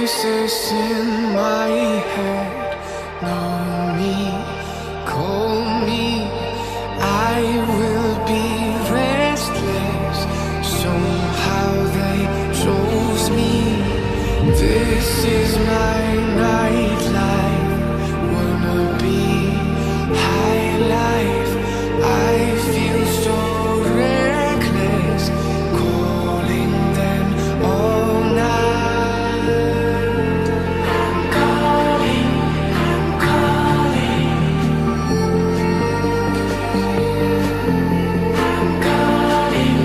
voices in my head know me, call me. I will be restless. Somehow they chose me. This is my nightlife. Wanna be high life. I feel so reckless, calling them all night. I'm calling, I'm calling. I'm calling,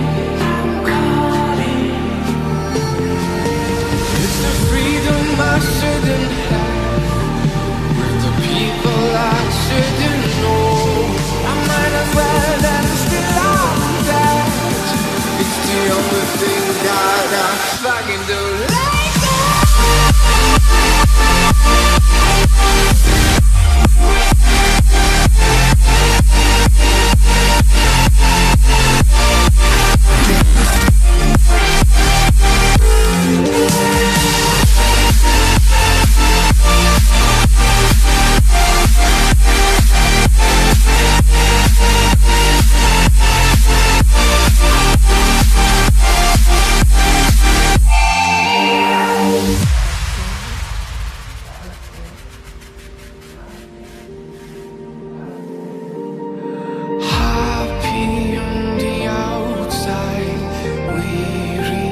I'm calling. It's the freedom I shouldn't have, with the people I shouldn't know. I might as well and still I'm that. It's the only thing that I fucking do like happy on the outside, weary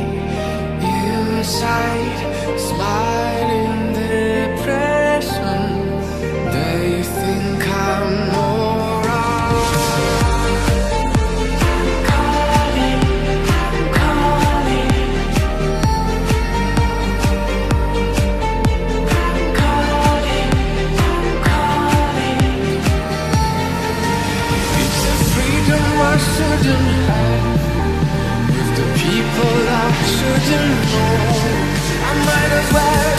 inside, smiling depression. They think I'm alright. I'm calling, I'm calling. I'm calling, I'm calling. It's a freedom I shouldn't have, with the people I shouldn't know. I might as well